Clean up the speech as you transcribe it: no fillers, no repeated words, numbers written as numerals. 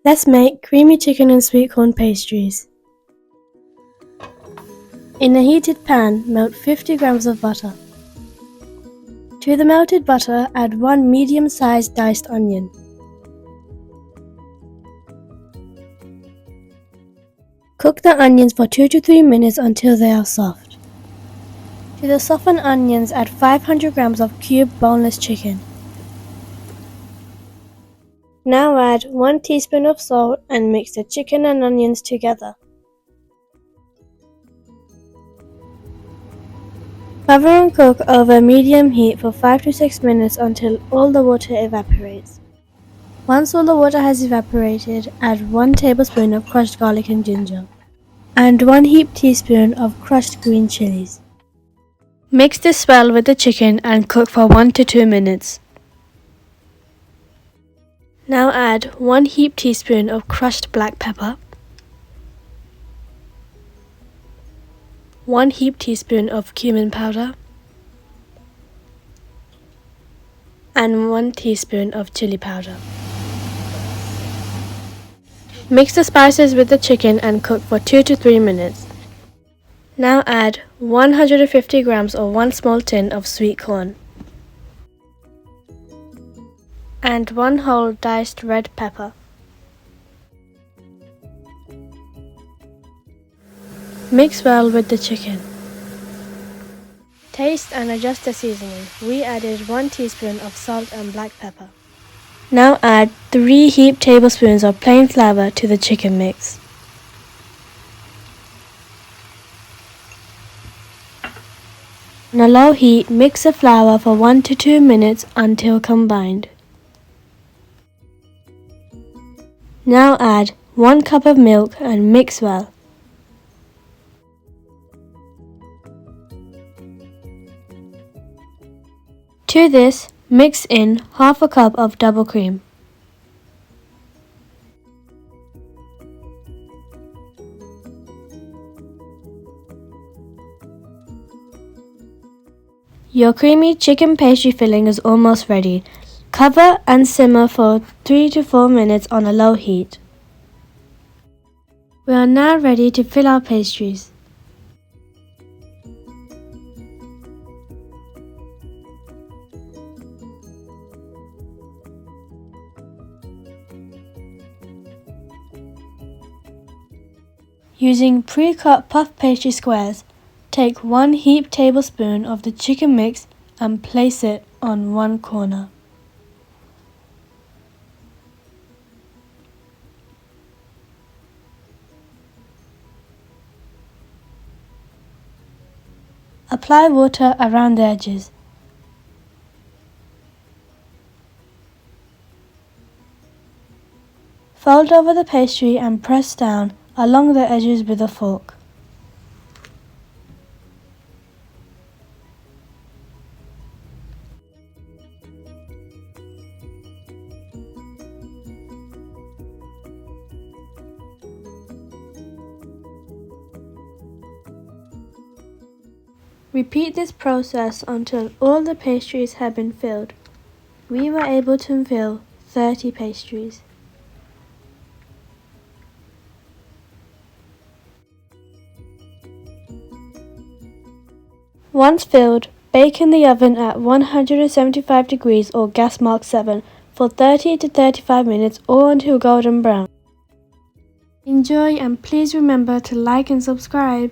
Let's make creamy chicken and sweet corn pastries. In a heated pan, melt 50 grams of butter. To the melted butter, add 1 medium-sized diced onion. Cook the onions for 2 to 3 minutes until they are soft. To the softened onions, add 500 grams of cubed boneless chicken. Now add 1 teaspoon of salt and mix the chicken and onions together. Cover and cook over medium heat for 5 to 6 minutes until all the water evaporates. Once all the water has evaporated, add 1 tablespoon of crushed garlic and ginger and 1 heaped teaspoon of crushed green chilies. Mix this well with the chicken and cook for 1 to 2 minutes. Now add 1 heaped teaspoon of crushed black pepper, 1 heaped teaspoon of cumin powder, and 1 teaspoon of chili powder. Mix the spices with the chicken and cook for 2 to 3 minutes. Now add 150 grams or 1 small tin of sweet corn and 1 whole diced red pepper. Mix well with the chicken. Taste and adjust the seasoning. We added 1 teaspoon of salt and black pepper. Now add 3 heaped tablespoons of plain flour to the chicken mix. On a low heat, mix the flour for 1 to 2 minutes until combined. Now add 1 cup of milk and mix well. To this, mix in half a cup of double cream. Your creamy chicken pastry filling is almost ready. Cover and simmer for 3 to 4 minutes on a low heat. We are now ready to fill our pastries. Using pre-cut puff pastry squares, take 1 heaped tablespoon of the chicken mix and place it on one corner. Apply water around the edges. Fold over the pastry and press down along the edges with a fork. Repeat this process until all the pastries have been filled. We were able to fill 30 pastries. Once filled, bake in the oven at 175 degrees or gas mark 7 for 30 to 35 minutes or until golden brown. Enjoy and please remember to like and subscribe.